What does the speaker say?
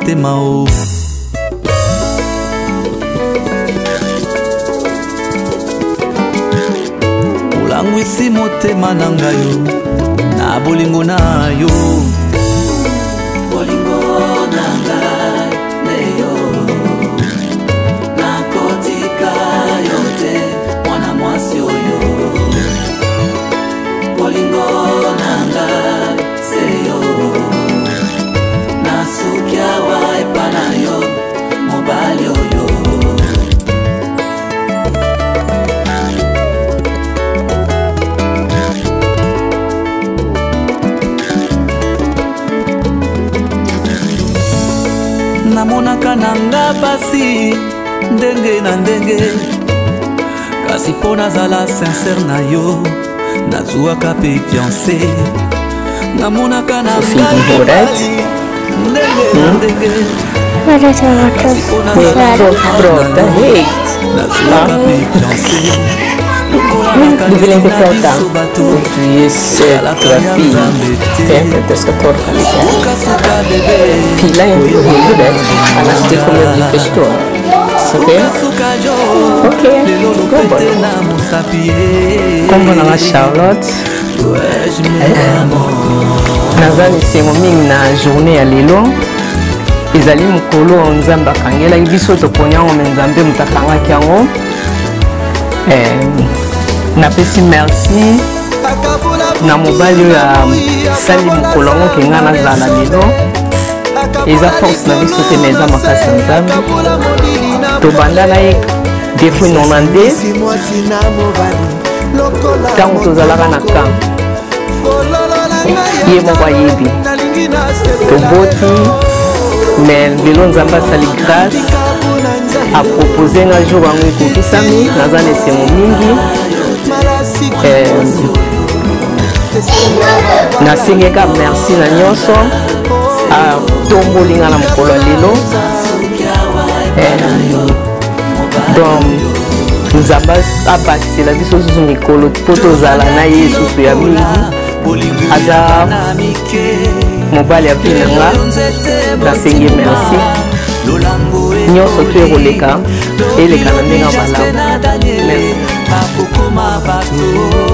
motema o olangwisi motema na ngayo na bolingo na yo bolingo na ngai neyo nakotika yo te mwana mwasi oyo bolingo na ngai seyo nasukia wa epana yo mobali oyo namonaka nanga pasi ndenge na ndenge kasi mpo nazala sincere na yo nazwaka pe fiancé namonaka nanga pasi ndenge na ndenge kasi mpo nazala nazwaka pe fiancé Devi interpretar isso tua filha tem pesca torta ali pila em tudo né anas de como de fechou ok como na Charlotte nazali sengo mingi na journée ya lelo ezali mokolo nzambe akangelaki biso toponya yango me nzambe mutakangaki yango napesi merci na mobali oyo asali mokolo yango ke ngai nazala lelo eza force na biso te me eza makasi ya nzambe tobanda na ye depuis 92 ntango tozalaka na camp ye moko ayebi toboti me lelo nzambe asali grâce apropose nga jour yango ekokisami naza na esengo mingi nasengeka merci na nyonso atomboli nga na mokolo ya lelo donc nzambe abakisela biso susu mikolo mpo tozala na ye susu ya mingi aza mobali ya vi na nga nasengi merci nyonso to ekoleka eleka na ndenge ya malamu merci.